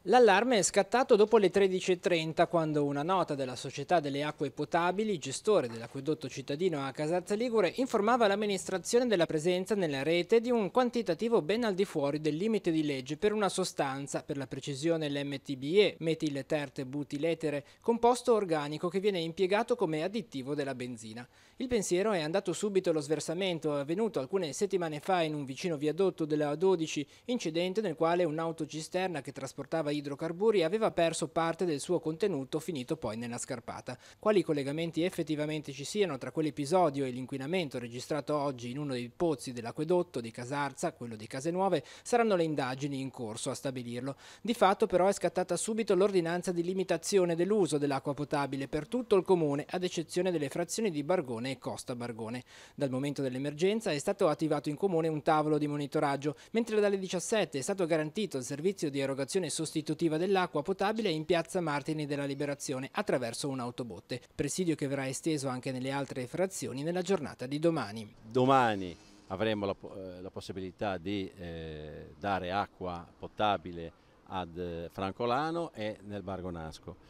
L'allarme è scattato dopo le 13:30 quando una nota della Società delle Acque Potabili, gestore dell'acquedotto cittadino a Casarza Ligure, informava l'amministrazione della presenza nella rete di un quantitativo ben al di fuori del limite di legge per una sostanza, per la precisione l'MTBE, metilterte-butiletere, composto organico che viene impiegato come additivo della benzina. Il pensiero è andato subito allo sversamento avvenuto alcune settimane fa in un vicino viadotto della A12, incidente nel quale un'autocisterna che trasportava idrocarburi aveva perso parte del suo contenuto finito poi nella scarpata. Quali collegamenti effettivamente ci siano tra quell'episodio e l'inquinamento registrato oggi in uno dei pozzi dell'acquedotto di Casarza, quello di Casenuove, saranno le indagini in corso a stabilirlo. Di fatto però è scattata subito l'ordinanza di limitazione dell'uso dell'acqua potabile per tutto il comune, ad eccezione delle frazioni di Bargone e Costa Bargone. Dal momento dell'emergenza è stato attivato in comune un tavolo di monitoraggio, mentre dalle 17 è stato garantito il servizio di erogazione sostitutiva dell'acqua potabile in piazza Martini della Liberazione attraverso un autobotte, presidio che verrà esteso anche nelle altre frazioni nella giornata di domani. Domani avremo la possibilità di dare acqua potabile ad Francolano e nel Bargonasco.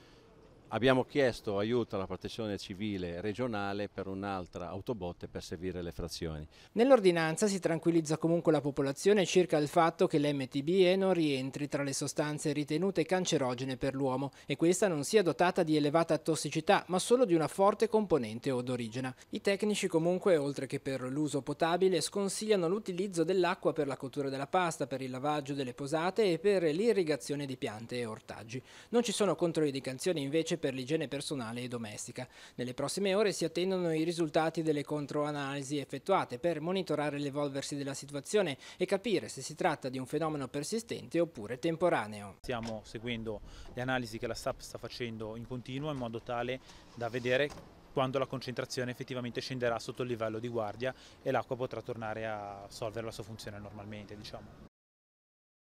Abbiamo chiesto aiuto alla protezione civile regionale per un'altra autobotte per servire le frazioni. Nell'ordinanza si tranquillizza comunque la popolazione circa il fatto che l'MTBE non rientri tra le sostanze ritenute cancerogene per l'uomo e questa non sia dotata di elevata tossicità, ma solo di una forte componente odorigena. I tecnici comunque, oltre che per l'uso potabile, sconsigliano l'utilizzo dell'acqua per la cottura della pasta, per il lavaggio delle posate e per l'irrigazione di piante e ortaggi. Non ci sono controindicazioni invece per l'igiene personale e domestica. Nelle prossime ore si attendono i risultati delle controanalisi effettuate per monitorare l'evolversi della situazione e capire se si tratta di un fenomeno persistente oppure temporaneo. Stiamo seguendo le analisi che la SAP sta facendo in continuo in modo tale da vedere quando la concentrazione effettivamente scenderà sotto il livello di guardia e l'acqua potrà tornare a svolgere la sua funzione normalmente, diciamo.